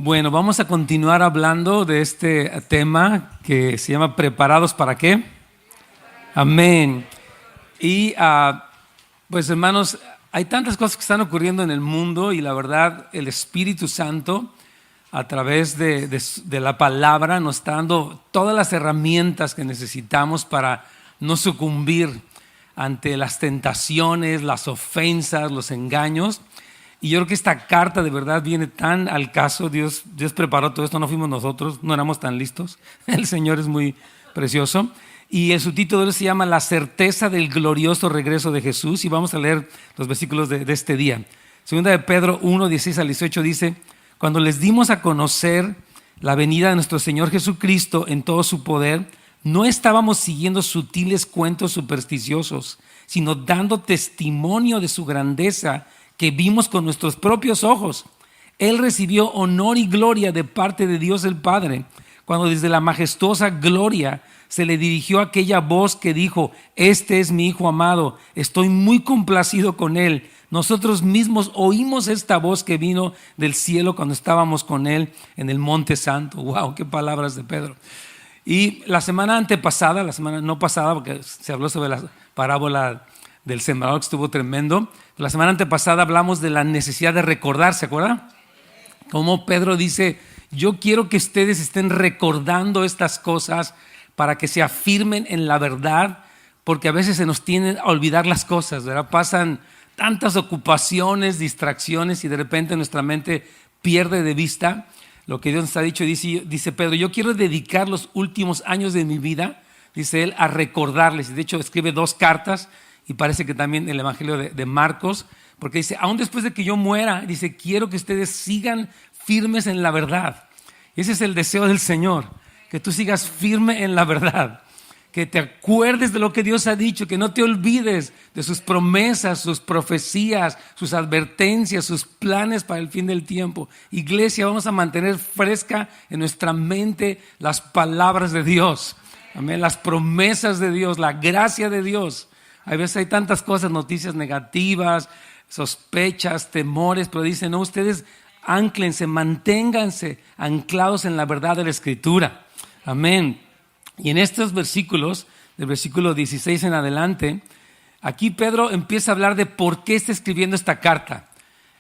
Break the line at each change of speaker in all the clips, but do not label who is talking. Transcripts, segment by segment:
Bueno, vamos a continuar hablando de este tema que se llama ¿preparados para qué? Amén. Y pues hermanos, hay tantas cosas que están ocurriendo en el mundo y la verdad el Espíritu Santo a través de la palabra nos está dando todas las herramientas que necesitamos para no sucumbir ante las tentaciones, las ofensas, los engaños. Y yo creo que esta carta de verdad viene tan al caso. Dios preparó todo esto, no fuimos nosotros, no éramos tan listos. El Señor es muy precioso. Y el subtítulo se llama La certeza del glorioso regreso de Jesús. Y vamos a leer los versículos de este día. Segunda de Pedro 1, 16 al 18 dice: cuando les dimos a conocer la venida de nuestro Señor Jesucristo en todo su poder, no estábamos siguiendo sutiles cuentos supersticiosos, sino dando testimonio de su grandeza que vimos con nuestros propios ojos. Él recibió honor y gloria de parte de Dios el Padre, cuando desde la majestuosa gloria se le dirigió aquella voz que dijo: este es mi Hijo amado, estoy muy complacido con él. Nosotros mismos oímos esta voz que vino del cielo cuando estábamos con él en el Monte Santo. ¡Wow! ¡Qué palabras de Pedro! Y la semana antepasada, la semana no pasada, porque se habló sobre la parábola del sembrador, que estuvo tremendo. La semana antepasada hablamos de la necesidad de recordar, ¿se acuerdan? Como Pedro dice: yo quiero que ustedes estén recordando estas cosas para que se afirmen en la verdad, porque a veces se nos tienden a olvidar las cosas, ¿verdad? Pasan tantas ocupaciones, distracciones y de repente nuestra mente pierde de vista lo que Dios nos ha dicho. Dice Pedro: yo quiero dedicar los últimos años de mi vida, dice él, a recordarles. Y de hecho escribe 2 cartas. Y parece que también el Evangelio de Marcos, porque dice: aún después de que yo muera, dice, quiero que ustedes sigan firmes en la verdad. Y ese es el deseo del Señor, que tú sigas firme en la verdad, que te acuerdes de lo que Dios ha dicho, que no te olvides de sus promesas, sus profecías, sus advertencias, sus planes para el fin del tiempo. Iglesia, vamos a mantener fresca en nuestra mente las palabras de Dios. Amén, las promesas de Dios, la gracia de Dios. A veces hay tantas cosas, noticias negativas, sospechas, temores, pero dicen: no, ustedes ánclense, manténganse anclados en la verdad de la Escritura. Amén. Y en estos versículos, del versículo 16 en adelante, aquí Pedro empieza a hablar de por qué está escribiendo esta carta.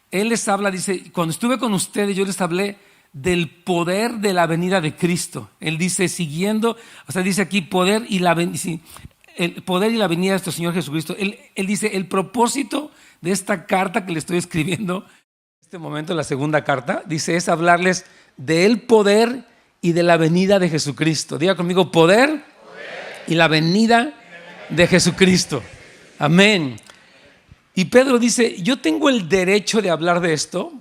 Él les habla, dice: cuando estuve con ustedes yo les hablé del poder de la venida de Cristo. Él dice, dice aquí poder y la venida. El poder y la venida de nuestro Señor Jesucristo. Él dice: el propósito de esta carta que le estoy escribiendo, en este momento la segunda carta, dice, es hablarles del poder y de la venida de Jesucristo. Diga conmigo: poder y la venida de Jesucristo. Amén. Y Pedro dice: yo tengo el derecho de hablar de esto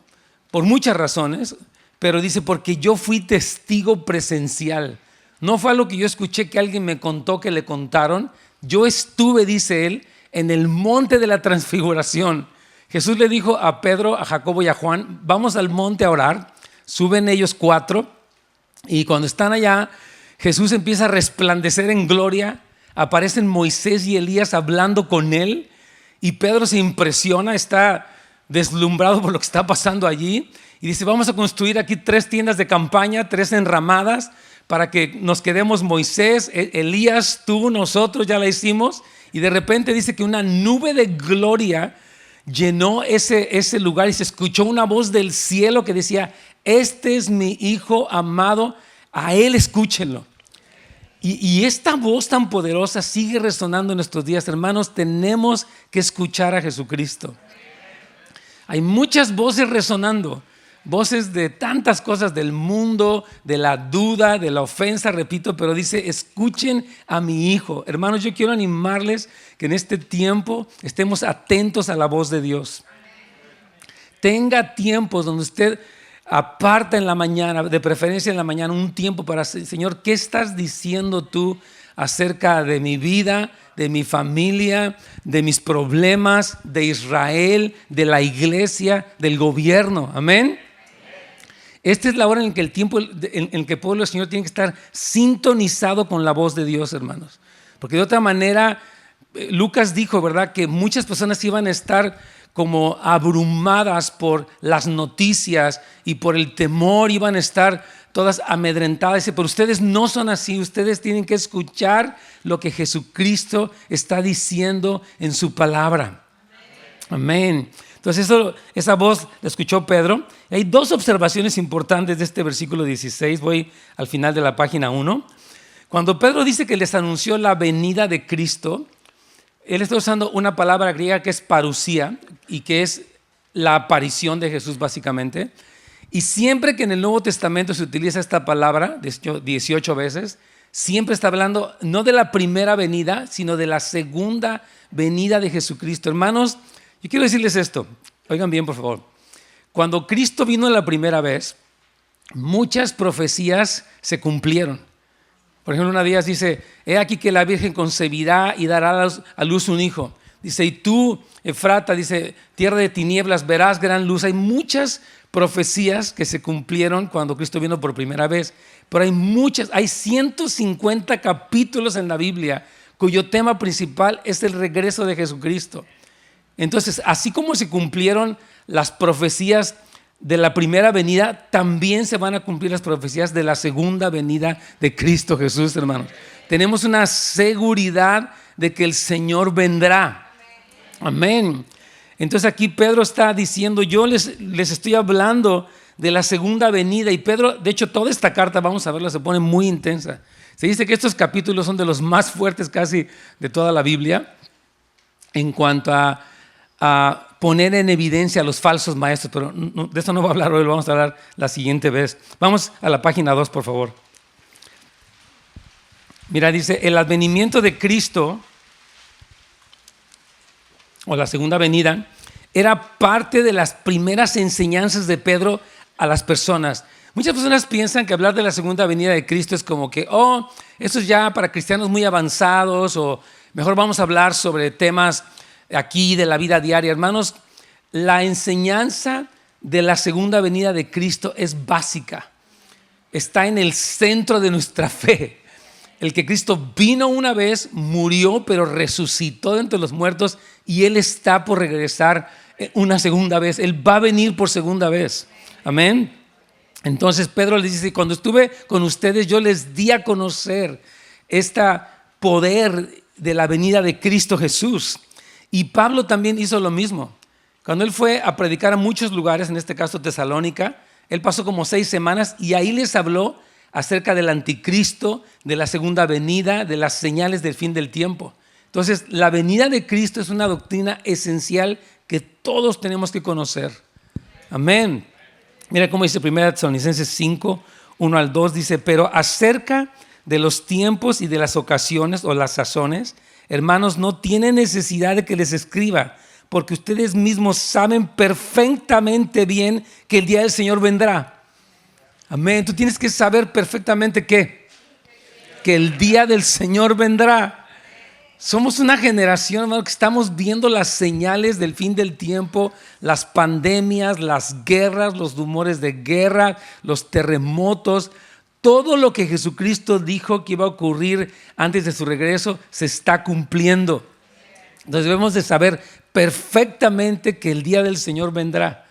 por muchas razones, pero dice, porque yo fui testigo presencial. No fue algo que yo escuché que alguien me contó, que le contaron. Yo estuve, dice él, en el monte de la transfiguración. Jesús le dijo a Pedro, a Jacobo y a Juan: vamos al monte a orar. Suben ellos 4 y cuando están allá, Jesús empieza a resplandecer en gloria. Aparecen Moisés y Elías hablando con él y Pedro se impresiona, está deslumbrado por lo que está pasando allí y dice: vamos a construir aquí 3 tiendas de campaña, 3 enramadas, para que nos quedemos Moisés, Elías, tú, nosotros, ya la hicimos. Y de repente dice que una nube de gloria llenó ese lugar y se escuchó una voz del cielo que decía: este es mi Hijo amado, a él escúchenlo. Y esta voz tan poderosa sigue resonando en nuestros días. Hermanos, tenemos que escuchar a Jesucristo. Hay muchas voces resonando. Voces de tantas cosas del mundo, de la duda, de la ofensa, repito, pero dice: escuchen a mi Hijo. Hermanos, yo quiero animarles que en este tiempo estemos atentos a la voz de Dios. Tenga tiempos donde usted aparta en la mañana, de preferencia en la mañana, un tiempo para: Señor, ¿qué estás diciendo tú acerca de mi vida, de mi familia, de mis problemas, de Israel, de la iglesia, del gobierno? Amén. Esta es la hora en que el pueblo del Señor tiene que estar sintonizado con la voz de Dios, hermanos. Porque de otra manera, Lucas dijo, ¿verdad?, que muchas personas iban a estar como abrumadas por las noticias y por el temor, iban a estar todas amedrentadas. Pero ustedes no son así, ustedes tienen que escuchar lo que Jesucristo está diciendo en su palabra. Amén. Entonces esa voz la escuchó Pedro. Hay dos observaciones importantes de este versículo 16. Voy al final de la página 1. Cuando Pedro dice que les anunció la venida de Cristo, él está usando una palabra griega que es parusía y que es la aparición de Jesús básicamente. Y siempre que en el Nuevo Testamento se utiliza esta palabra, 18 veces, siempre está hablando no de la primera venida, sino de la segunda venida de Jesucristo. Hermanos, yo quiero decirles esto, oigan bien por favor. Cuando Cristo vino la primera vez, muchas profecías se cumplieron. Por ejemplo, una de ellas dice: he aquí que la Virgen concebirá y dará a luz un hijo. Dice: y tú, Efrata, dice, tierra de tinieblas, verás gran luz. Hay muchas profecías que se cumplieron cuando Cristo vino por primera vez, pero hay 150 capítulos en la Biblia cuyo tema principal es el regreso de Jesucristo. Entonces, así como se cumplieron las profecías de la primera venida, también se van a cumplir las profecías de la segunda venida de Cristo Jesús, hermanos. Tenemos una seguridad de que el Señor vendrá. Amén. Entonces aquí Pedro está diciendo: yo les estoy hablando de la segunda venida. Y Pedro, de hecho, toda esta carta, vamos a verla, se pone muy intensa. Se dice que estos capítulos son de los más fuertes casi de toda la Biblia en cuanto a poner en evidencia a los falsos maestros, pero de eso no voy a hablar hoy, lo vamos a hablar la siguiente vez. Vamos a la página 2, por favor. Mira, dice: el advenimiento de Cristo, o la segunda venida, era parte de las primeras enseñanzas de Pedro a las personas. Muchas personas piensan que hablar de la segunda venida de Cristo es como que, eso es ya para cristianos muy avanzados, o mejor vamos a hablar sobre temas aquí de la vida diaria. Hermanos, la enseñanza de la segunda venida de Cristo es básica. Está en el centro de nuestra fe. El que Cristo vino una vez, murió, pero resucitó de entre los muertos, y Él está por regresar una segunda vez. Él va a venir por segunda vez. Amén. Entonces Pedro les dice: cuando estuve con ustedes, yo les di a conocer este poder de la venida de Cristo Jesús. Y Pablo también hizo lo mismo. Cuando él fue a predicar a muchos lugares, en este caso Tesalónica, él pasó como 6 semanas y ahí les habló acerca del anticristo, de la segunda venida, de las señales del fin del tiempo. Entonces, la venida de Cristo es una doctrina esencial que todos tenemos que conocer. Amén. Mira cómo dice 1 Tesalonicenses 5, 1 al 2, dice: pero acerca de los tiempos y de las ocasiones o las sazones, hermanos, no tienen necesidad de que les escriba, porque ustedes mismos saben perfectamente bien que el día del Señor vendrá. Amén. Tú tienes que saber perfectamente que el día del Señor vendrá. Somos una generación, hermano, que estamos viendo las señales del fin del tiempo, las pandemias, las guerras, los rumores de guerra, los terremotos. Todo lo que Jesucristo dijo que iba a ocurrir antes de su regreso se está cumpliendo. Entonces debemos de saber perfectamente que el día del Señor vendrá.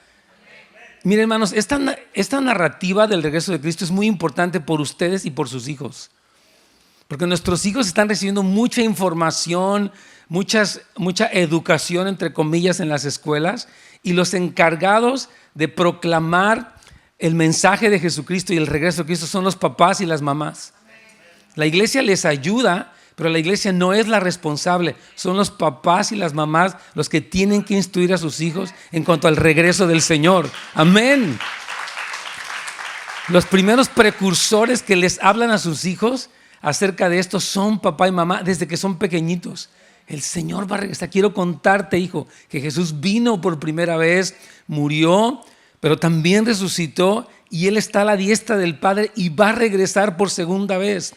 Miren, hermanos, esta narrativa del regreso de Cristo es muy importante por ustedes y por sus hijos. Porque nuestros hijos están recibiendo mucha información, mucha educación, entre comillas, en las escuelas, y los encargados de proclamar el mensaje de Jesucristo y el regreso de Cristo son los papás y las mamás. La iglesia les ayuda, pero la iglesia no es la responsable. Son los papás y las mamás los que tienen que instruir a sus hijos en cuanto al regreso del Señor. Amén. Los primeros precursores que les hablan a sus hijos acerca de esto son papá y mamá desde que son pequeñitos. El Señor va a regresar. Quiero contarte, hijo, que Jesús vino por primera vez, murió, pero también resucitó, y Él está a la diestra del Padre y va a regresar por segunda vez.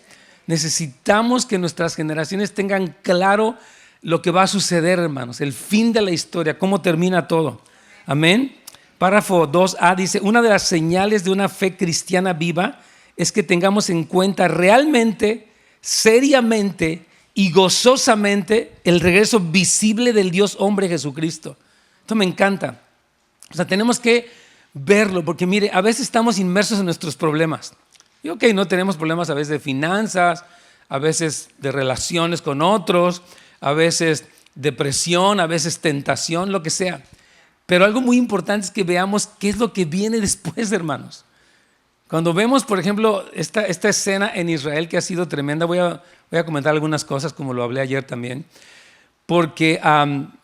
Necesitamos que nuestras generaciones tengan claro lo que va a suceder, hermanos, el fin de la historia, cómo termina todo. Amén. Párrafo 2a dice: una de las señales de una fe cristiana viva es que tengamos en cuenta realmente, seriamente y gozosamente el regreso visible del Dios hombre Jesucristo. Esto me encanta. O sea, tenemos que verlo, porque mire, a veces estamos inmersos en nuestros problemas. Y ok, no tenemos problemas a veces de finanzas, a veces de relaciones con otros, a veces depresión, a veces tentación, lo que sea. Pero algo muy importante es que veamos qué es lo que viene después, hermanos. Cuando vemos, por ejemplo, esta escena en Israel que ha sido tremenda, voy a comentar algunas cosas como lo hablé ayer también, porque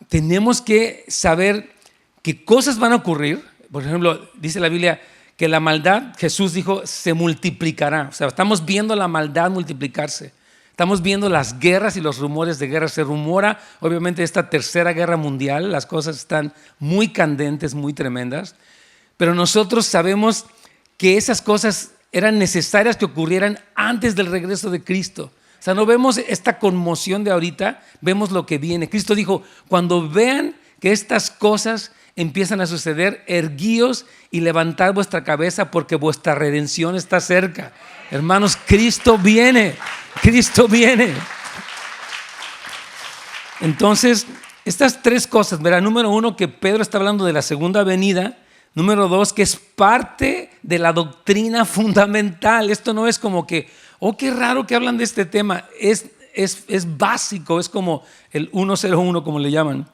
tenemos que saber qué cosas van a ocurrir. Por ejemplo, dice la Biblia que la maldad, Jesús dijo, se multiplicará. O sea, estamos viendo la maldad multiplicarse. Estamos viendo las guerras y los rumores de guerra. Se rumora, obviamente, esta tercera guerra mundial. Las cosas están muy candentes, muy tremendas. Pero nosotros sabemos que esas cosas eran necesarias que ocurrieran antes del regreso de Cristo. O sea, no vemos esta conmoción de ahorita, vemos lo que viene. Cristo dijo, cuando vean que estas cosas empiezan a suceder, erguíos y levantad vuestra cabeza porque vuestra redención está cerca. Hermanos, Cristo viene, Cristo viene. Entonces, estas tres cosas, verá, número uno, que Pedro está hablando de la segunda venida. Número dos, que es parte de la doctrina fundamental. Esto no es como que, oh, qué raro que hablan de este tema. Es básico, es como el 101, como le llaman.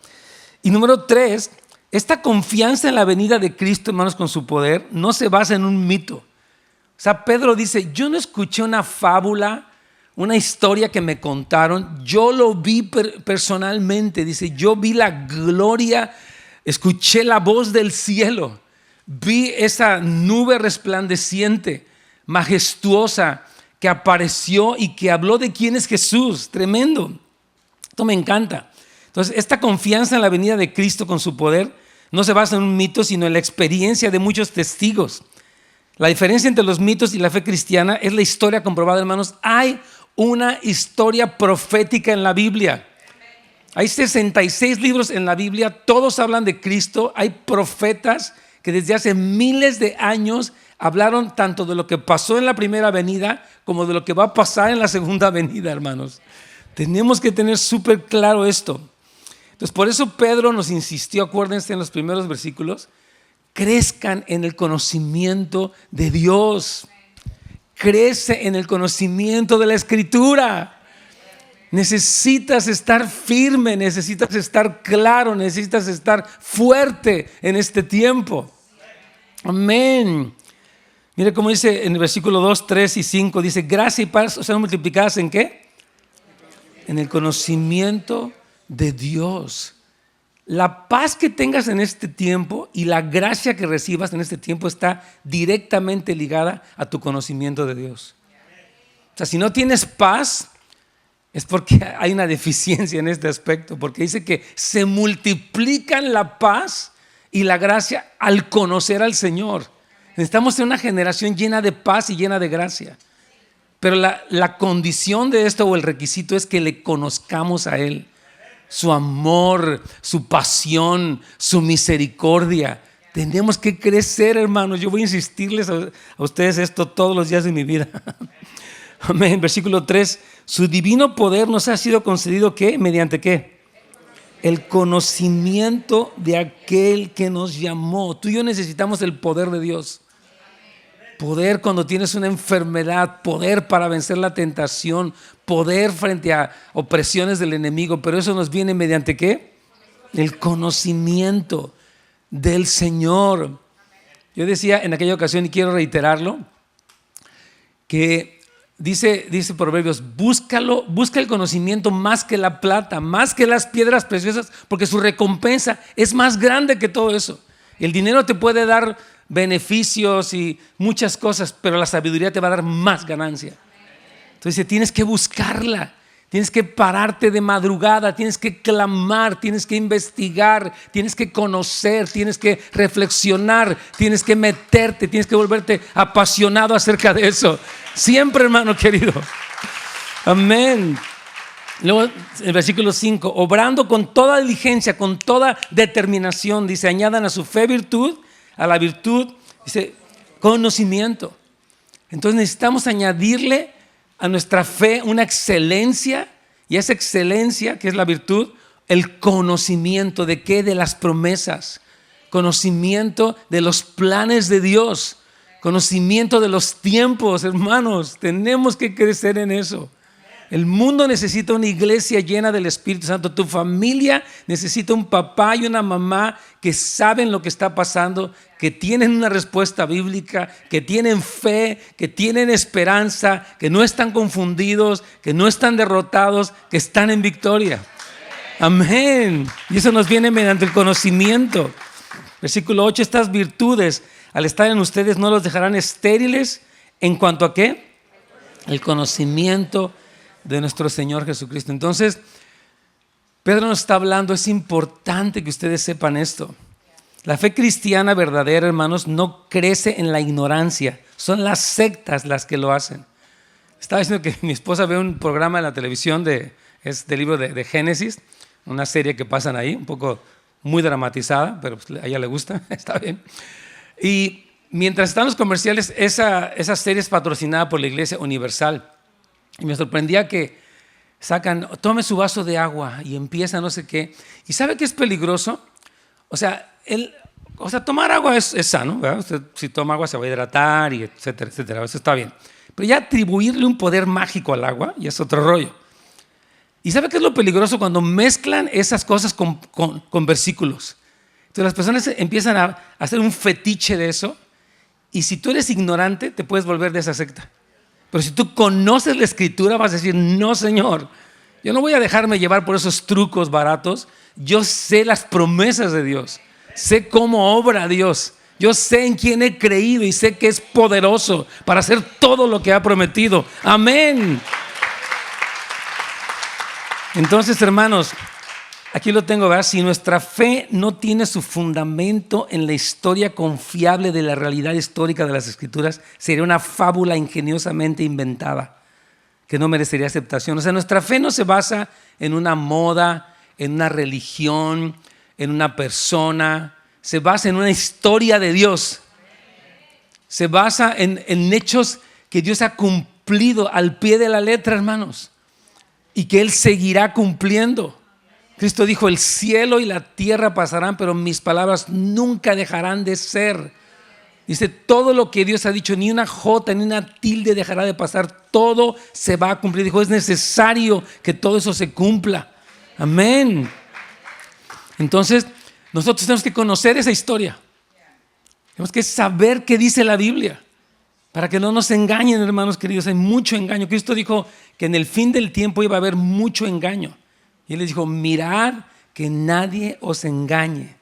Y número tres, esta confianza en la venida de Cristo, hermanos, con su poder, no se basa en un mito. O sea, Pedro dice, yo no escuché una fábula, una historia que me contaron, yo lo vi personalmente. Dice, yo vi la gloria, escuché la voz del cielo, vi esa nube resplandeciente, majestuosa, que apareció y que habló de quién es Jesús. Tremendo. Esto me encanta. Entonces, esta confianza en la venida de Cristo con su poder no se basa en un mito, sino en la experiencia de muchos testigos. La diferencia entre los mitos y la fe cristiana es la historia comprobada, hermanos. Hay una historia profética en la Biblia. Hay 66 libros en la Biblia, todos hablan de Cristo. Hay profetas que desde hace miles de años hablaron tanto de lo que pasó en la primera venida como de lo que va a pasar en la segunda venida, hermanos. Tenemos que tener súper claro esto. Entonces, por eso Pedro nos insistió, acuérdense en los primeros versículos, crezcan en el conocimiento de Dios. Crece en el conocimiento de la Escritura. Necesitas estar firme, necesitas estar claro, necesitas estar fuerte en este tiempo. Amén. Mire cómo dice en el versículo 2, 3 y 5, dice, gracia y paz sean multiplicadas ¿en qué? En el conocimiento de Dios. La paz que tengas en este tiempo y la gracia que recibas en este tiempo está directamente ligada a tu conocimiento de Dios. O sea, si no tienes paz, es porque hay una deficiencia en este aspecto, porque dice que se multiplican la paz y la gracia al conocer al Señor. Necesitamos ser una generación llena de paz y llena de gracia. Pero la condición de esto o el requisito es que le conozcamos a Él. Su amor, su pasión, su misericordia. Tenemos que crecer, hermanos. Yo voy a insistirles a ustedes esto todos los días de mi vida. Amén. Versículo 3. Su divino poder nos ha sido concedido ¿qué? ¿Mediante qué? El conocimiento de aquel que nos llamó. Tú y yo necesitamos el poder de Dios. Poder cuando tienes una enfermedad, poder para vencer la tentación, poder frente a opresiones del enemigo, pero eso nos viene mediante ¿qué? El conocimiento del Señor. Yo decía en aquella ocasión y quiero reiterarlo, que dice Proverbios, busca el conocimiento más que la plata, más que las piedras preciosas, porque su recompensa es más grande que todo eso. El dinero te puede dar beneficios y muchas cosas, pero la sabiduría te va a dar más ganancia. Entonces tienes que buscarla, tienes que pararte de madrugada, tienes que clamar, tienes que investigar, tienes que conocer, tienes que reflexionar, tienes que meterte, tienes que volverte apasionado acerca de eso. Siempre, hermano querido. Amén. Luego, el versículo 5, obrando con toda diligencia, con toda determinación, dice, añadan a su fe virtud, a la virtud, dice, conocimiento. Entonces necesitamos añadirle a nuestra fe una excelencia, y esa excelencia, que es la virtud, el conocimiento de qué, de las promesas, conocimiento de los planes de Dios, conocimiento de los tiempos, hermanos. Tenemos que crecer en eso. El mundo necesita una iglesia llena del Espíritu Santo. Tu familia necesita un papá y una mamá que saben lo que está pasando, que tienen una respuesta bíblica, que tienen fe, que tienen esperanza, que no están confundidos, que no están derrotados, que están en victoria. Amén. Y eso nos viene mediante el conocimiento. Versículo 8, estas virtudes, al estar en ustedes, no los dejarán estériles. ¿En cuanto a qué? El conocimiento de nuestro Señor Jesucristo. Entonces, Pedro nos está hablando, es importante que ustedes sepan esto. La fe cristiana verdadera, hermanos, no crece en la ignorancia. Son las sectas las que lo hacen. Estaba diciendo que mi esposa ve un programa en la televisión es del libro de Génesis, una serie que pasan ahí, un poco muy dramatizada, pero a ella le gusta, está bien. Y mientras están los comerciales, esa serie es patrocinada por la Iglesia Universal. Y me sorprendía que sacan, tome su vaso de agua y empieza no sé qué. ¿Y sabe qué es peligroso? O sea, tomar agua es sano, ¿verdad? Usted si toma agua se va a hidratar, y etcétera, etcétera. Eso está bien. Pero ya atribuirle un poder mágico al agua ya es otro rollo. ¿Y sabe qué es lo peligroso? Cuando mezclan esas cosas con versículos. Entonces las personas empiezan a hacer un fetiche de eso. Y si tú eres ignorante, te puedes volver de esa secta. Pero si tú conoces la Escritura, vas a decir, no, Señor, yo no voy a dejarme llevar por esos trucos baratos. Yo sé las promesas de Dios, sé cómo obra Dios, yo sé en quién he creído y sé que es poderoso para hacer todo lo que ha prometido. Amén. Entonces, hermanos, aquí lo tengo, ¿verdad? Si nuestra fe no tiene su fundamento en la historia confiable de la realidad histórica de las Escrituras, sería una fábula ingeniosamente inventada que no merecería aceptación. O sea, nuestra fe no se basa en una moda, en una religión, en una persona. Se basa en una historia de Dios. Se basa en hechos que Dios ha cumplido al pie de la letra, hermanos, y que Él seguirá cumpliendo. Cristo dijo, el cielo y la tierra pasarán, pero mis palabras nunca dejarán de ser. Dice, todo lo que Dios ha dicho, ni una jota, ni una tilde dejará de pasar, todo se va a cumplir. Dijo, es necesario que todo eso se cumpla. Amén. Entonces, nosotros tenemos que conocer esa historia. Tenemos que saber qué dice la Biblia, para que no nos engañen, hermanos queridos. Hay mucho engaño. Cristo dijo que en el fin del tiempo iba a haber mucho engaño. Y Él les dijo, mirad que nadie os engañe,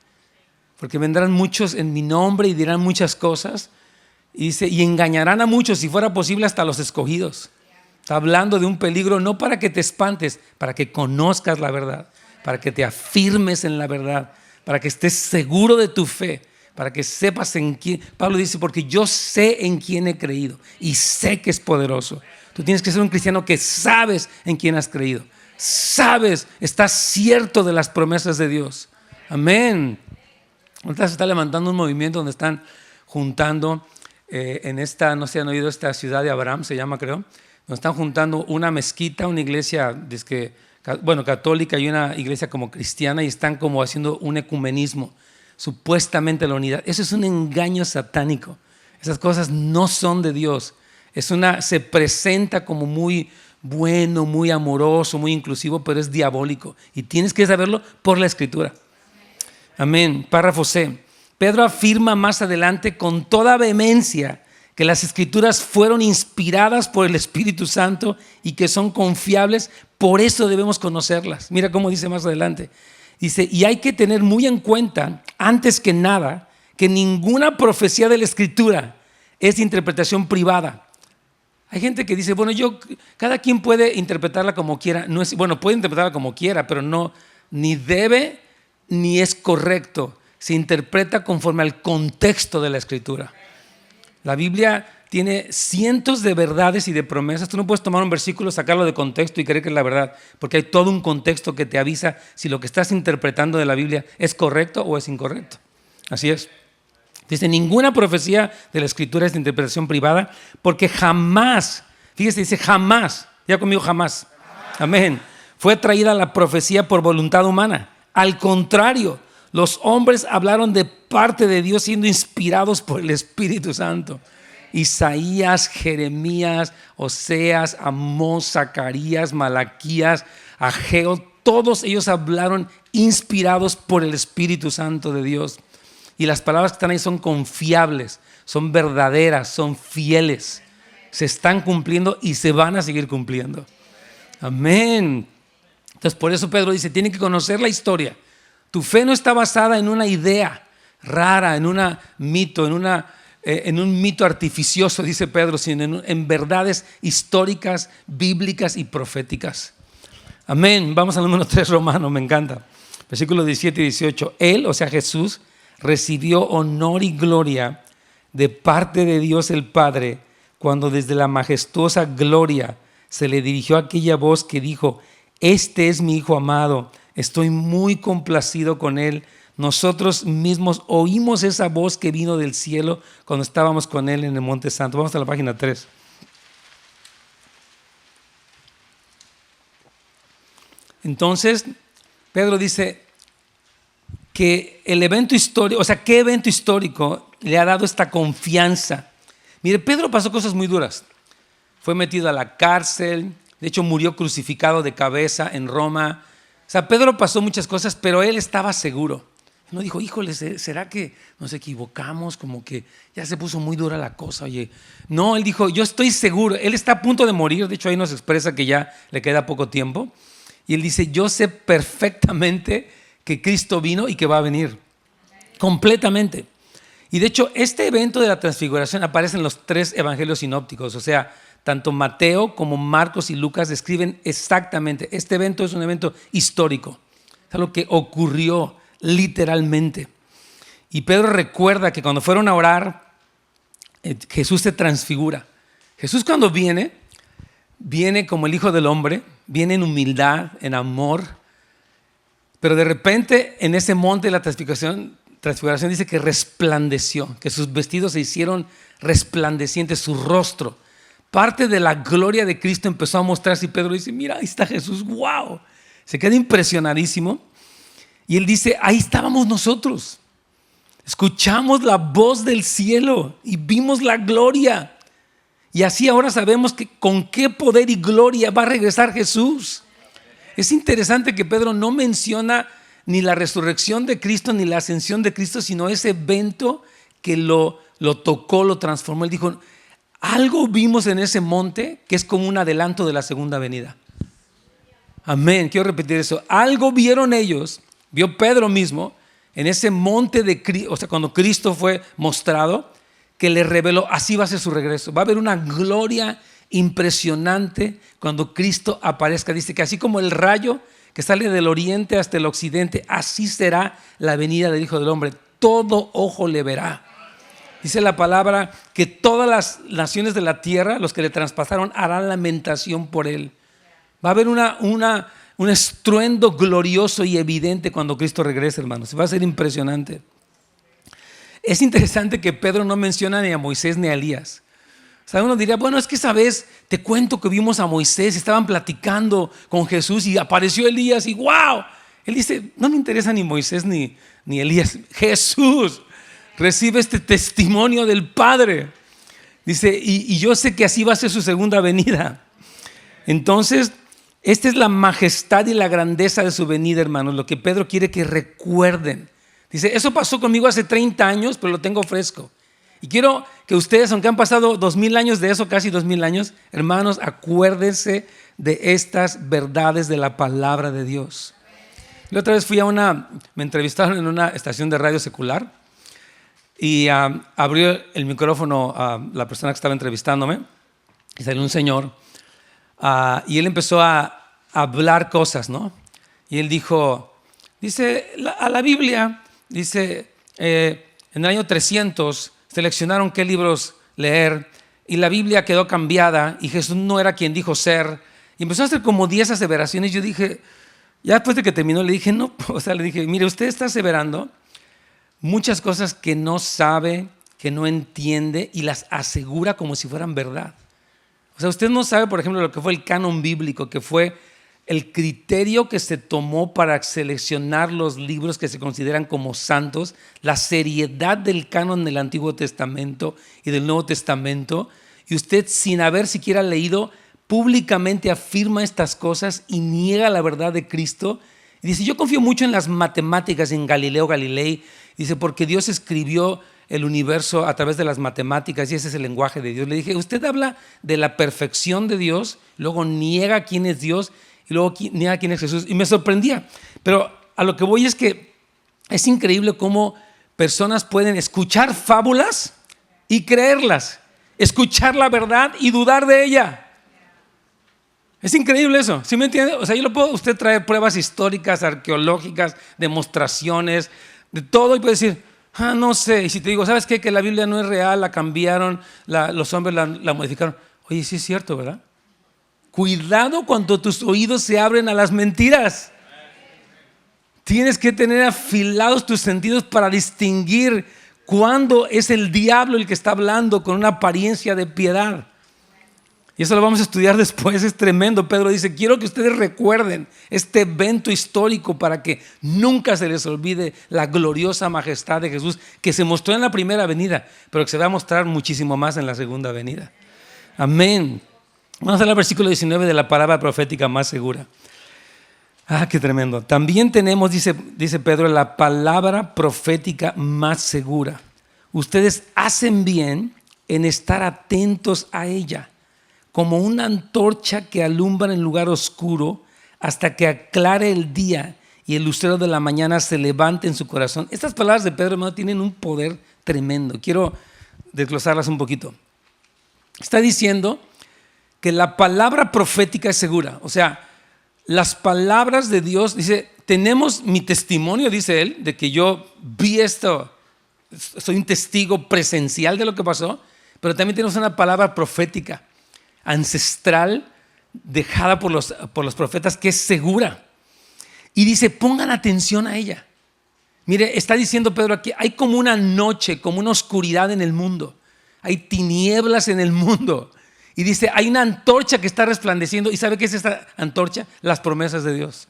porque vendrán muchos en mi nombre y dirán muchas cosas. Y dice, y engañarán a muchos, si fuera posible hasta los escogidos. Está hablando de un peligro, no para que te espantes, para que conozcas la verdad, para que te afirmes en la verdad, para que estés seguro de tu fe, para que sepas en quién. Pablo dice, porque yo sé en quién he creído y sé que es poderoso. Tú tienes que ser un cristiano que sabes en quién has creído. Sabes, estás cierto de las promesas de Dios. Amén. Ahorita se está levantando un movimiento donde están juntando en esta, no sé si han oído, esta ciudad de Abraham, se llama, creo, donde están juntando una mezquita, una iglesia católica y una iglesia como cristiana, y están como haciendo un ecumenismo, supuestamente la unidad. Eso es un engaño satánico. Esas cosas no son de Dios. Se presenta como muy bueno, muy amoroso, muy inclusivo, pero es diabólico. Y tienes que saberlo por la Escritura. Amén. Párrafo C. Pedro afirma más adelante con toda vehemencia que las Escrituras fueron inspiradas por el Espíritu Santo y que son confiables, por eso debemos conocerlas. Mira cómo dice más adelante. Dice, y hay que tener muy en cuenta, antes que nada, que ninguna profecía de la Escritura es de interpretación privada. Hay gente que dice, bueno, cada quien puede interpretarla como quiera. Puede interpretarla como quiera, pero no, ni debe, ni es correcto. Se interpreta conforme al contexto de la Escritura. La Biblia tiene cientos de verdades y de promesas. Tú no puedes tomar un versículo, sacarlo de contexto y creer que es la verdad, porque hay todo un contexto que te avisa si lo que estás interpretando de la Biblia es correcto o es incorrecto. Así es. Dice, ninguna profecía de la Escritura es de interpretación privada, porque jamás, fíjese, dice jamás, ya conmigo jamás, amén, fue traída la profecía por voluntad humana. Al contrario, los hombres hablaron de parte de Dios siendo inspirados por el Espíritu Santo. Isaías, Jeremías, Oseas, Amós, Zacarías, Malaquías, Ageo, todos ellos hablaron inspirados por el Espíritu Santo de Dios. Y las palabras que están ahí son confiables, son verdaderas, son fieles. Se están cumpliendo y se van a seguir cumpliendo. Amén. Entonces por eso Pedro dice, tienen que conocer la historia. Tu fe no está basada en una idea rara, en un mito, en un mito artificioso, dice Pedro, sino en verdades históricas, bíblicas y proféticas. Amén. Vamos al número 3 romano, me encanta. Versículos 17 y 18. Él, o sea Jesús, recibió honor y gloria de parte de Dios el Padre cuando desde la majestuosa gloria se le dirigió aquella voz que dijo: este es mi Hijo amado, estoy muy complacido con él. Nosotros mismos oímos esa voz que vino del cielo cuando estábamos con él en el Monte Santo. Vamos a la página 3. Entonces, Pedro dice que el evento histórico, o sea, ¿qué evento histórico le ha dado esta confianza? Mire, Pedro pasó cosas muy duras. Fue metido a la cárcel, de hecho murió crucificado de cabeza en Roma. O sea, Pedro pasó muchas cosas, pero él estaba seguro. No dijo, híjole, ¿será que nos equivocamos? Como que ya se puso muy dura la cosa. Oye, no, él dijo, yo estoy seguro. Él está a punto de morir. De hecho, ahí nos expresa que ya le queda poco tiempo. Y él dice, yo sé perfectamente que Cristo vino y que va a venir. Completamente. Y de hecho, este evento de la transfiguración aparece en los 3 evangelios sinópticos. O sea, tanto Mateo como Marcos y Lucas describen exactamente. Este evento es un evento histórico. Es algo que ocurrió literalmente. Y Pedro recuerda que cuando fueron a orar, Jesús se transfigura. Jesús cuando viene como el Hijo del Hombre, viene en humildad, en amor, pero de repente en ese monte de la transfiguración dice que resplandeció, que sus vestidos se hicieron resplandecientes, su rostro. Parte de la gloria de Cristo empezó a mostrarse y Pedro dice, mira, ahí está Jesús, wow. Se queda impresionadísimo. Y él dice, ahí estábamos nosotros. Escuchamos la voz del cielo y vimos la gloria. Y así ahora sabemos que con qué poder y gloria va a regresar Jesús. Es interesante que Pedro no menciona ni la resurrección de Cristo ni la ascensión de Cristo, sino ese evento que lo tocó, lo transformó. Él dijo, algo vimos en ese monte que es como un adelanto de la segunda venida. Amén, quiero repetir eso. Algo vieron ellos, vio Pedro mismo, en ese monte de Cristo, o sea, cuando Cristo fue mostrado, que le reveló, así va a ser su regreso. Va a haber una gloria impresionante cuando Cristo aparezca. Dice que así como el rayo que sale del oriente hasta el occidente, así será la venida del Hijo del Hombre. Todo ojo le verá. Dice la palabra que todas las naciones de la tierra, los que le traspasaron, harán lamentación por él. Va a haber un estruendo glorioso y evidente cuando Cristo regrese, hermanos. Va a ser impresionante. Es interesante que Pedro no menciona ni a Moisés ni a Elías. O sea, uno diría, bueno, es que esa vez te cuento que vimos a Moisés, estaban platicando con Jesús y apareció Elías y ¡wow! Él dice, no me interesa ni Moisés ni Elías. Jesús recibe este testimonio del Padre. Dice, y yo sé que así va a ser su segunda venida. Entonces, esta es la majestad y la grandeza de su venida, hermanos, lo que Pedro quiere que recuerden. Dice, eso pasó conmigo hace 30 años, pero lo tengo fresco. Y quiero que ustedes, aunque han pasado 2000 años de eso, casi 2000 años, hermanos, acuérdense de estas verdades de la palabra de Dios. La otra vez me entrevistaron en una estación de radio secular y abrió el micrófono a la persona que estaba entrevistándome y salió un señor y él empezó a hablar cosas, ¿no? Y él dice, a la Biblia, dice, en el año 300 seleccionaron qué libros leer y la Biblia quedó cambiada y Jesús no era quien dijo ser. Y empezó a hacer como 10 aseveraciones. Yo dije, ya después de que terminó, le dije, no, o sea, le dije, mire, usted está aseverando muchas cosas que no sabe, que no entiende y las asegura como si fueran verdad. O sea, usted no sabe, por ejemplo, lo que fue el canon bíblico, que fue el criterio que se tomó para seleccionar los libros que se consideran como santos, la seriedad del canon del Antiguo Testamento y del Nuevo Testamento, y usted, sin haber siquiera leído, públicamente afirma estas cosas y niega la verdad de Cristo. Y dice, yo confío mucho en las matemáticas, en Galileo Galilei. Dice, porque Dios escribió el universo a través de las matemáticas y ese es el lenguaje de Dios. Le dije, usted habla de la perfección de Dios, luego niega quién es Dios y luego niega quién es Jesús. Y me sorprendía. Pero a lo que voy es que es increíble cómo personas pueden escuchar fábulas y creerlas, escuchar la verdad y dudar de ella. Es increíble eso, ¿sí me entiende? O sea, yo lo puedo usted traer pruebas históricas, arqueológicas, demostraciones, de todo y puede decir, no sé. Y si te digo, ¿sabes qué? Que la Biblia no es real, la cambiaron, los hombres la modificaron. Oye, sí es cierto, ¿verdad? Cuidado cuando tus oídos se abren a las mentiras. Tienes que tener afilados tus sentidos para distinguir cuándo es el diablo el que está hablando con una apariencia de piedad. Y eso lo vamos a estudiar después, es tremendo. Pedro dice, quiero que ustedes recuerden este evento histórico para que nunca se les olvide la gloriosa majestad de Jesús que se mostró en la primera venida, pero que se va a mostrar muchísimo más en la segunda venida. Amén. Vamos al versículo 19 de la palabra profética más segura. Qué tremendo. También tenemos, dice Pedro, la palabra profética más segura. Ustedes hacen bien en estar atentos a ella, como una antorcha que alumbra en lugar oscuro hasta que aclare el día y el lucero de la mañana se levante en su corazón. Estas palabras de Pedro, hermano, tienen un poder tremendo. Quiero desglosarlas un poquito. Está diciendo que la palabra profética es segura. O sea, las palabras de Dios, dice, tenemos mi testimonio, dice él, de que yo vi esto, soy un testigo presencial de lo que pasó, pero también tenemos una palabra profética ancestral dejada por los profetas que es segura. Y dice, pongan atención a ella. Mire, está diciendo Pedro aquí, hay como una noche, como una oscuridad en el mundo. Hay tinieblas en el mundo. Y dice, hay una antorcha que está resplandeciendo. ¿Y sabe qué es esta antorcha? Las promesas de Dios,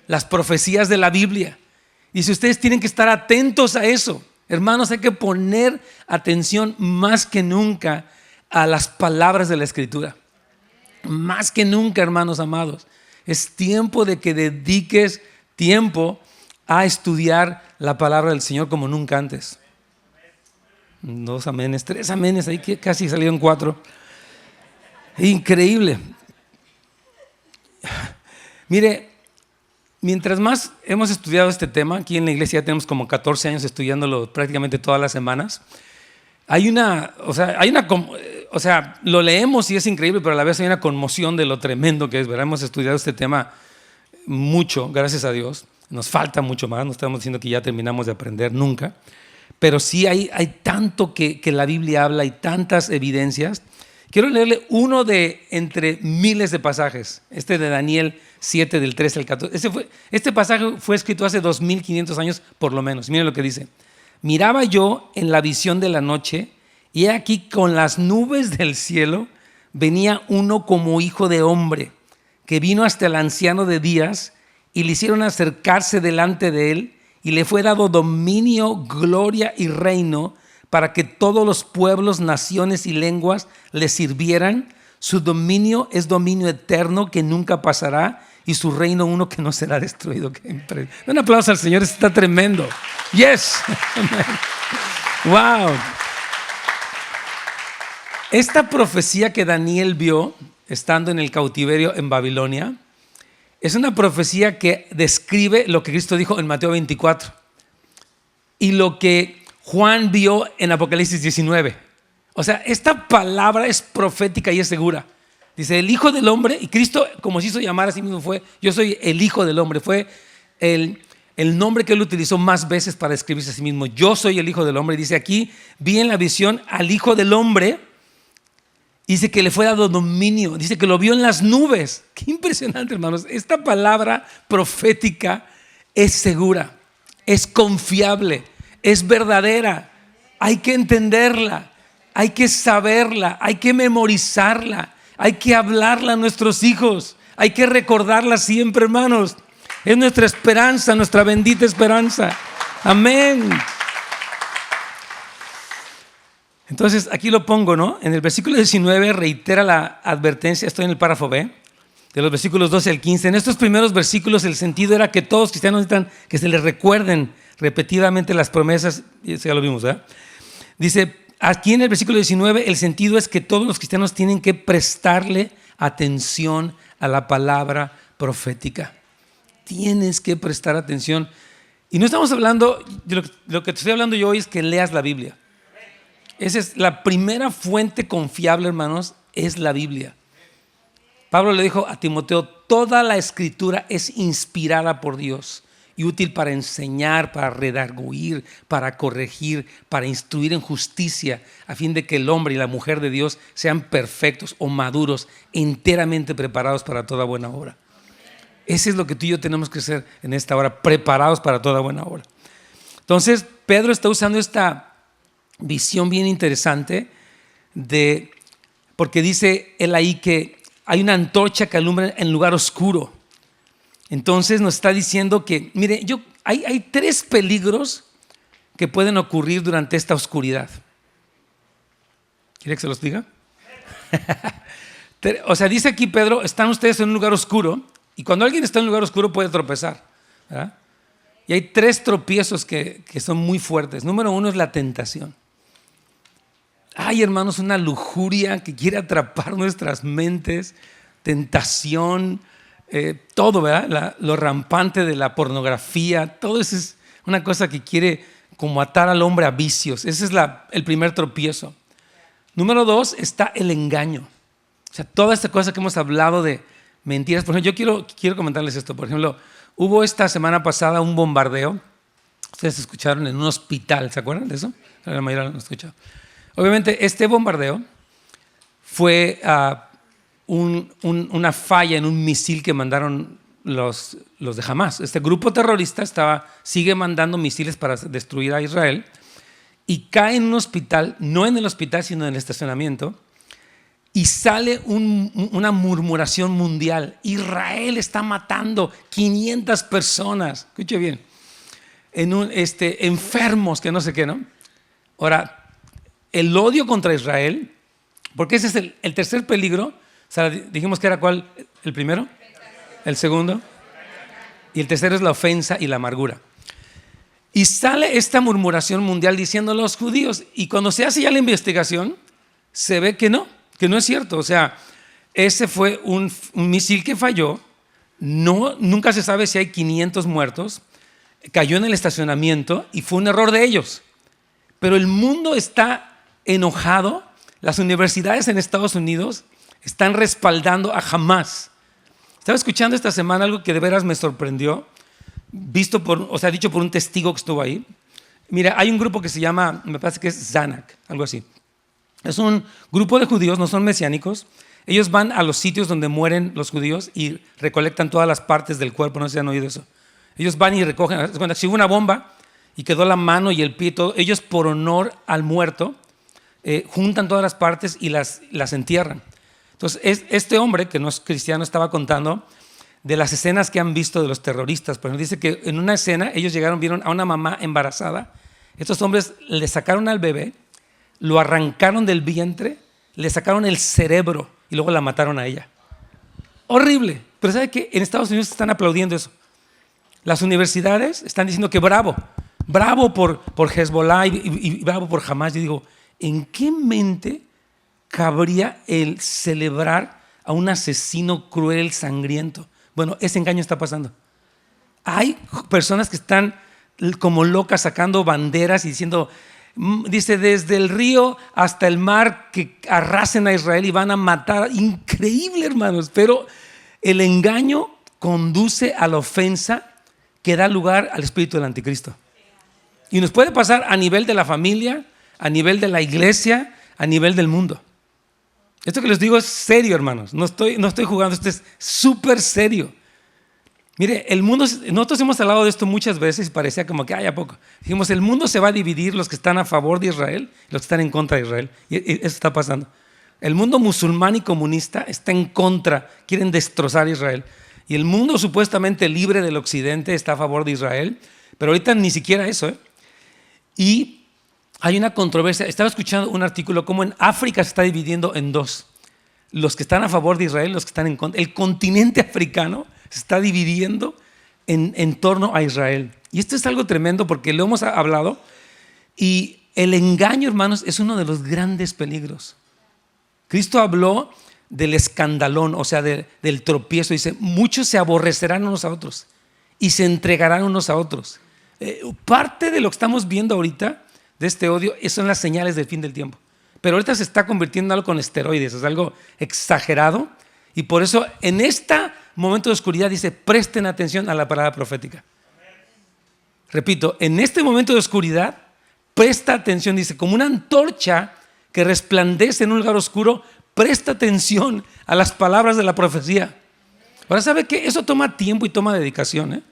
las profecías de la Biblia. Dice, ustedes tienen que estar atentos a eso. Hermanos, hay que poner atención más que nunca a las palabras de la Escritura. Más que nunca, hermanos amados. Es tiempo de que dediques tiempo a estudiar la palabra del Señor como nunca antes. 2 amenes, 3 amenes, ahí que casi salieron 4. Increíble. Mire, mientras más hemos estudiado este tema, aquí en la iglesia ya tenemos como 14 años estudiándolo prácticamente todas las semanas. Lo leemos y es increíble, pero a la vez hay una conmoción de lo tremendo que es, ¿verdad? Hemos estudiado este tema mucho, gracias a Dios. Nos falta mucho más, no estamos diciendo que ya terminamos de aprender nunca, pero sí hay tanto que la Biblia habla y tantas evidencias. Quiero leerle uno de entre miles de pasajes, este de Daniel 7 del 13 al 14. Este pasaje fue escrito hace 2500 años por lo menos. Miren lo que dice. Miraba yo en la visión de la noche y he aquí con las nubes del cielo venía uno como hijo de hombre que vino hasta el anciano de días y le hicieron acercarse delante de él y le fue dado dominio, gloria y reino para que todos los pueblos, naciones y lenguas le sirvieran. Su dominio es dominio eterno que nunca pasará y su reino uno que no será destruido. Un aplauso al Señor, está tremendo. Yes. Wow. Esta profecía que Daniel vio estando en el cautiverio en Babilonia es una profecía que describe lo que Cristo dijo en Mateo 24 y lo que Juan vio en Apocalipsis 19. O sea, esta palabra es profética y es segura. Dice, el Hijo del Hombre, y Cristo, como se hizo llamar a sí mismo, fue, yo soy el Hijo del Hombre. Fue el nombre que él utilizó más veces para describirse a sí mismo. Yo soy el Hijo del Hombre. Dice aquí, vi en la visión al Hijo del Hombre. Dice que le fue dado dominio. Dice que lo vio en las nubes. Qué impresionante, hermanos. Esta palabra profética es segura, es confiable, es verdadera. Hay que entenderla, hay que saberla, hay que memorizarla, hay que hablarla a nuestros hijos, Hay que recordarla siempre, hermanos. Es nuestra esperanza, nuestra bendita esperanza. Amén. Entonces, aquí lo pongo, ¿no? En el versículo 19 reitera la advertencia, estoy en el párrafo B, de los versículos 12 al 15. En estos primeros versículos el sentido era que todos cristianos necesitan que se les recuerden repetidamente las promesas, y eso ya lo vimos, ¿verdad? Dice, aquí en el versículo 19 el sentido es que todos los cristianos tienen que prestarle atención a la palabra profética. Tienes que prestar atención. Y no estamos hablando, lo que te estoy hablando yo hoy es que leas la Biblia. Esa es la primera fuente confiable, hermanos, es la Biblia. Pablo le dijo a Timoteo, toda la escritura es inspirada por Dios y útil para enseñar, para redarguir, para corregir, para instruir en justicia, a fin de que el hombre y la mujer de Dios sean perfectos o maduros, enteramente preparados para toda buena obra. Ese es lo que tú y yo tenemos que ser en esta hora, preparados para toda buena obra. Entonces, Pedro está usando esta visión bien interesante porque dice él ahí que hay una antorcha que alumbra en lugar oscuro. Entonces nos está diciendo que, mire, hay 3 peligros que pueden ocurrir durante esta oscuridad. ¿Quiere que se los diga? O sea, dice aquí Pedro, están ustedes en un lugar oscuro, y cuando alguien está en un lugar oscuro puede tropezar, ¿verdad? Y hay 3 tropiezos que son muy fuertes. Número 1 es la tentación. Hay, hermanos, una lujuria que quiere atrapar nuestras mentes, tentación, todo, ¿verdad? Lo rampante de la pornografía, todo eso es una cosa que quiere como atar al hombre a vicios. Ese es el primer tropiezo. Número 2 está el engaño. O sea, toda esta cosa que hemos hablado de mentiras. Por ejemplo, yo quiero comentarles esto. Por ejemplo, hubo esta semana pasada un bombardeo. Ustedes escucharon en un hospital, ¿se acuerdan de eso? La mayoría lo han escuchado. Obviamente, este bombardeo fue una falla en un misil que mandaron los de Hamas. Este grupo terrorista sigue mandando misiles para destruir a Israel y cae en un hospital, no en el hospital, sino en el estacionamiento, y sale una murmuración mundial. Israel está matando 500 personas, escuche bien, enfermos, que no sé qué, ¿no? Ahora, el odio contra Israel, porque ese es el tercer peligro. O sea, dijimos que era ¿cuál? ¿El primero? ¿El segundo? Y el tercero es la ofensa y la amargura. Y sale esta murmuración mundial diciendo los judíos, y cuando se hace ya la investigación, se ve que no es cierto. O sea, ese fue un misil que falló, nunca se sabe si hay 500 muertos, cayó en el estacionamiento y fue un error de ellos. Pero el mundo está enojado, las universidades en Estados Unidos están respaldando a Hamas. Estaba escuchando esta semana algo que de veras me sorprendió, dicho por un testigo que estuvo ahí. Mira, hay un grupo que se llama, me parece que es Zanak, algo así. Es un grupo de judíos, no son mesiánicos. Ellos van a los sitios donde mueren los judíos y recolectan todas las partes del cuerpo, no sé si han oído eso. Ellos van y recogen, si hubo una bomba y quedó la mano y el pie, todo, ellos por honor al muerto juntan todas las partes y las entierran. Entonces, este hombre, que no es cristiano, estaba contando de las escenas que han visto de los terroristas. Pero dice que en una escena ellos vieron a una mamá embarazada. Estos hombres le sacaron al bebé, lo arrancaron del vientre, le sacaron el cerebro y luego la mataron a ella. Horrible. Pero ¿sabe qué? En Estados Unidos están aplaudiendo eso. Las universidades están diciendo que bravo por Hezbollah y bravo por Hamas. Yo digo, ¿en qué mente cabría el celebrar a un asesino cruel, sangriento? Bueno, ese engaño está pasando. Hay personas que están como locas sacando banderas y diciendo, dice, desde el río hasta el mar que arrasen a Israel y van a matar. Increíble, hermanos, pero el engaño conduce a la ofensa que da lugar al espíritu del anticristo. Y nos puede pasar a nivel de la familia, a nivel de la iglesia, a nivel del mundo. Esto que les digo es serio, hermanos. No estoy jugando, esto es súper serio. Mire, el mundo, nosotros hemos hablado de esto muchas veces y parecía como que, ¿a poco? Dijimos, el mundo se va a dividir, los que están a favor de Israel, los que están en contra de Israel. Y eso está pasando. El mundo musulmán y comunista está en contra, quieren destrozar a Israel. Y el mundo supuestamente libre del occidente está a favor de Israel, pero ahorita ni siquiera eso. Y hay una controversia. Estaba escuchando un artículo como en África se está dividiendo en dos. Los que están a favor de Israel, los que están en contra. El continente africano se está dividiendo en torno a Israel. Y esto es algo tremendo porque lo hemos hablado. Y el engaño, hermanos, es uno de los grandes peligros. Cristo habló del escandalón, o sea, del tropiezo. Dice, muchos se aborrecerán unos a otros y se entregarán unos a otros. Parte de lo que estamos viendo ahorita, de este odio, son las señales del fin del tiempo. Pero ahorita se está convirtiendo en algo con esteroides, es algo exagerado. Y por eso en este momento de oscuridad dice, presten atención a la palabra profética. Repito, en este momento de oscuridad, presta atención, dice, como una antorcha que resplandece en un lugar oscuro, presta atención a las palabras de la profecía. Ahora, ¿sabe qué? Eso toma tiempo y toma dedicación.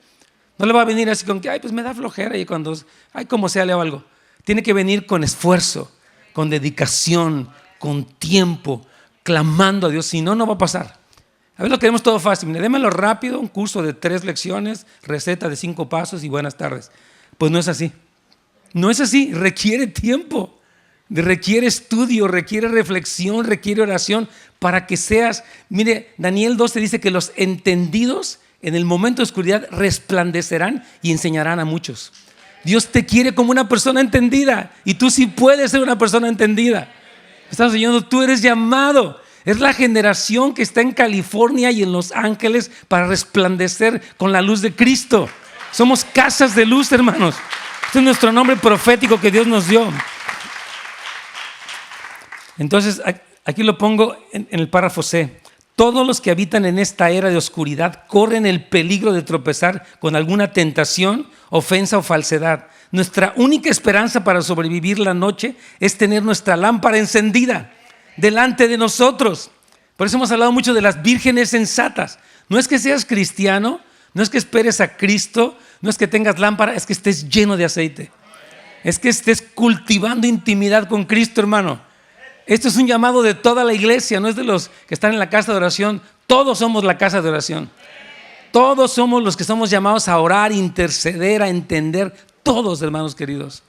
No le va a venir así con que, ay, pues me da flojera y cuando, ay, como sea, leo algo. Tiene que venir con esfuerzo, con dedicación, con tiempo, clamando a Dios. Si no, no va a pasar. A ver, lo queremos todo fácil. Mire, démelo rápido, un curso de 3 lecciones, receta de 5 pasos y buenas tardes. Pues no es así. No es así. Requiere tiempo. Requiere estudio, requiere reflexión, requiere oración para que seas. Mire, Daniel 12 dice que los entendidos en el momento de oscuridad resplandecerán y enseñarán a muchos. Dios te quiere como una persona entendida y tú sí puedes ser una persona entendida. Estás oyendo, tú eres llamado. Es la generación que está en California y en Los Ángeles para resplandecer con la luz de Cristo. Somos casas de luz, hermanos. Este es nuestro nombre profético que Dios nos dio. Entonces, aquí lo pongo en el párrafo C. Todos los que habitan en esta era de oscuridad corren el peligro de tropezar con alguna tentación, ofensa o falsedad. Nuestra única esperanza para sobrevivir la noche es tener nuestra lámpara encendida delante de nosotros. Por eso hemos hablado mucho de las vírgenes sensatas. No es que seas cristiano, no es que esperes a Cristo, no es que tengas lámpara, es que estés lleno de aceite. Es que estés cultivando intimidad con Cristo, hermano. Esto es un llamado de toda la iglesia, no es de los que están en la casa de oración. Todos somos la casa de oración. Todos somos los que somos llamados a orar, interceder, a entender. Todos, hermanos queridos.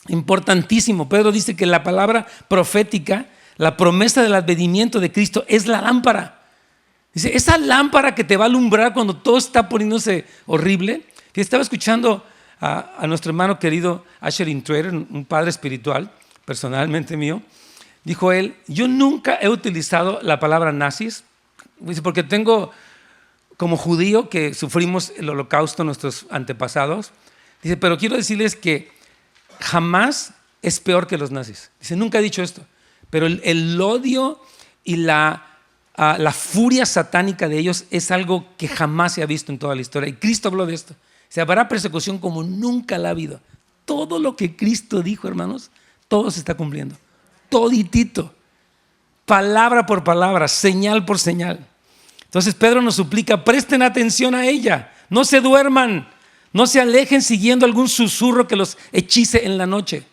Importantísimo. Pedro dice que la palabra profética, la promesa del advenimiento de Cristo es la lámpara. Dice, esa lámpara que te va a alumbrar cuando todo está poniéndose horrible. Que estaba escuchando a nuestro hermano querido Asher Intrater, un padre espiritual, personalmente mío. Dijo él, yo nunca he utilizado la palabra nazis, porque tengo como judío que sufrimos el holocausto nuestros antepasados. Dice, pero quiero decirles que jamás es peor que los nazis. Dice, nunca he dicho esto, pero el odio y la furia satánica de ellos es algo que jamás se ha visto en toda la historia. Y Cristo habló de esto. Se habrá persecución como nunca la ha habido. Todo lo que Cristo dijo, hermanos, todo se está cumpliendo. Toditito, palabra por palabra, señal por señal. Entonces Pedro nos suplica, presten atención a ella, no se duerman, no se alejen siguiendo algún susurro que los hechice en la noche.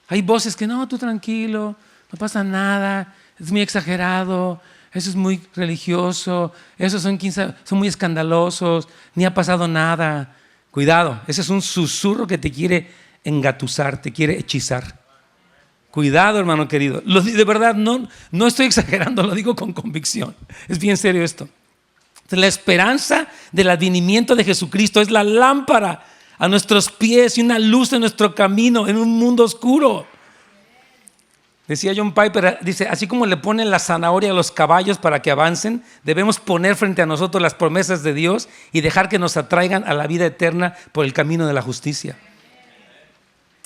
Hay voces que no, tú tranquilo, no pasa nada, es muy exagerado, eso es muy religioso, esos son muy escandalosos, ni ha pasado nada. Cuidado, ese es un susurro que te quiere engatusar, te quiere hechizar. Cuidado, hermano querido. De verdad, no estoy exagerando, lo digo con convicción. Es bien serio esto. La esperanza del advenimiento de Jesucristo es la lámpara a nuestros pies y una luz en nuestro camino en un mundo oscuro. Decía John Piper, dice, así como le ponen la zanahoria a los caballos para que avancen, debemos poner frente a nosotros las promesas de Dios y dejar que nos atraigan a la vida eterna por el camino de la justicia.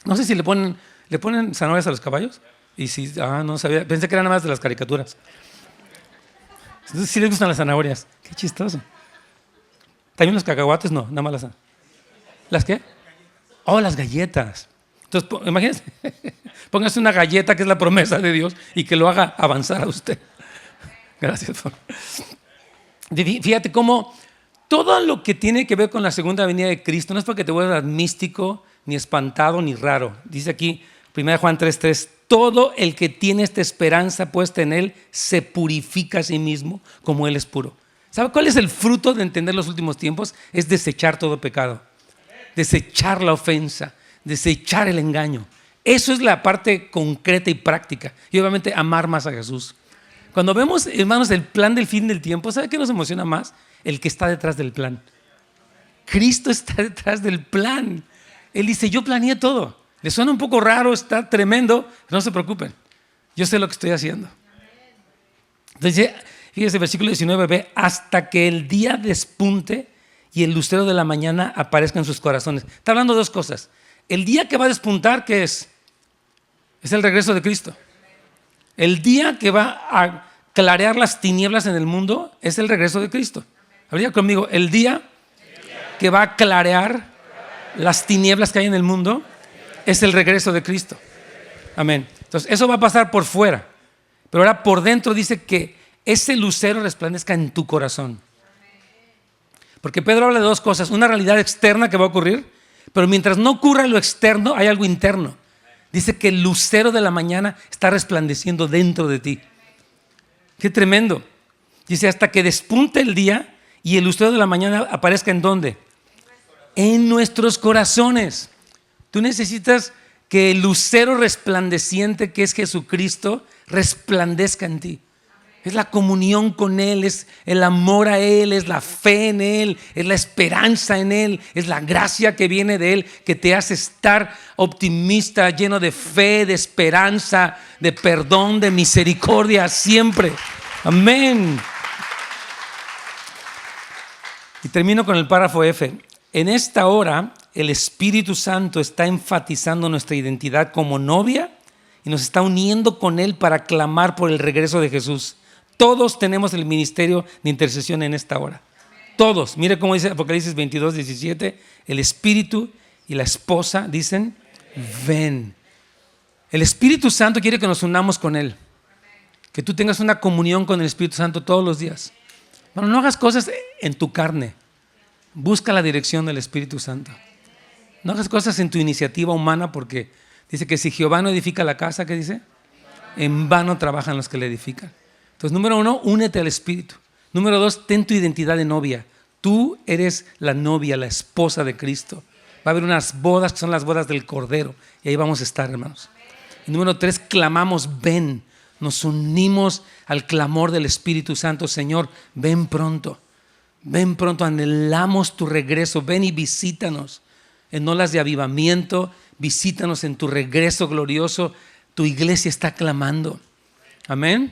No sé si le ponen zanahorias a los caballos. Y si, no sabía, pensé que eran nada más de las caricaturas. Entonces sí les gustan las zanahorias. Qué chistoso. También los cacahuates, no, nada más ¿las qué? Oh, las galletas. Entonces, imagínense, póngase una galleta que es la promesa de Dios y que lo haga avanzar a usted. Gracias. Fíjate cómo todo lo que tiene que ver con la segunda venida de Cristo no es porque te vuelvas místico, ni espantado, ni raro. Dice aquí, 1 Juan 3:3, todo el que tiene esta esperanza puesta en Él se purifica a sí mismo como Él es puro. ¿Sabe cuál es el fruto de entender los últimos tiempos? Es desechar todo pecado, desechar la ofensa, desechar el engaño. Eso es la parte concreta y práctica. Y obviamente amar más a Jesús. Cuando vemos, hermanos, el plan del fin del tiempo, ¿sabe qué nos emociona más? El que está detrás del plan. Cristo está detrás del plan. Él dice, yo planeé todo. Les suena un poco raro, está tremendo, no se preocupen. Yo sé lo que estoy haciendo. Entonces, fíjese, versículo 19b, hasta que el día despunte y el lucero de la mañana aparezca en sus corazones. Está hablando de dos cosas. El día que va a despuntar, ¿qué es? Es el regreso de Cristo. El día que va a clarear las tinieblas en el mundo es el regreso de Cristo. Habría conmigo, el día que va a clarear las tinieblas que hay en el mundo es el regreso de Cristo. Amén. Entonces, eso va a pasar por fuera. Pero ahora por dentro dice que ese lucero resplandezca en tu corazón. Porque Pedro habla de dos cosas. Una realidad externa que va a ocurrir, pero mientras no ocurra lo externo, hay algo interno. Dice que el lucero de la mañana está resplandeciendo dentro de ti. Qué tremendo. Dice, hasta que despunte el día y el lucero de la mañana aparezca ¿en dónde? En nuestros corazones. Tú necesitas que el lucero resplandeciente que es Jesucristo resplandezca en ti. Es la comunión con Él, es el amor a Él, es la fe en Él, es la esperanza en Él, es la gracia que viene de Él, que te hace estar optimista, lleno de fe, de esperanza, de perdón, de misericordia siempre. Amén. Y termino con el párrafo F. En esta hora, el Espíritu Santo está enfatizando nuestra identidad como novia y nos está uniendo con Él para clamar por el regreso de Jesús. Todos tenemos el ministerio de intercesión en esta hora. Todos. Mire cómo dice Apocalipsis 22:17. El Espíritu y la esposa dicen, ven. El Espíritu Santo quiere que nos unamos con Él. Que tú tengas una comunión con el Espíritu Santo todos los días. Bueno, no hagas cosas en tu carne. Busca la dirección del Espíritu Santo. No hagas cosas en tu iniciativa humana porque dice que si Jehová no edifica la casa, ¿qué dice? En vano trabajan los que la edifican. Entonces, número 1, únete al Espíritu. Número 2, ten tu identidad de novia. Tú eres la novia, la esposa de Cristo. Va a haber unas bodas que son las bodas del Cordero y ahí vamos a estar, hermanos. Y número 3, clamamos, ven. Nos unimos al clamor del Espíritu Santo. Señor, ven pronto. Ven pronto, anhelamos tu regreso. Ven y visítanos en olas de avivamiento. Visítanos en tu regreso glorioso. Tu iglesia está clamando. Amén.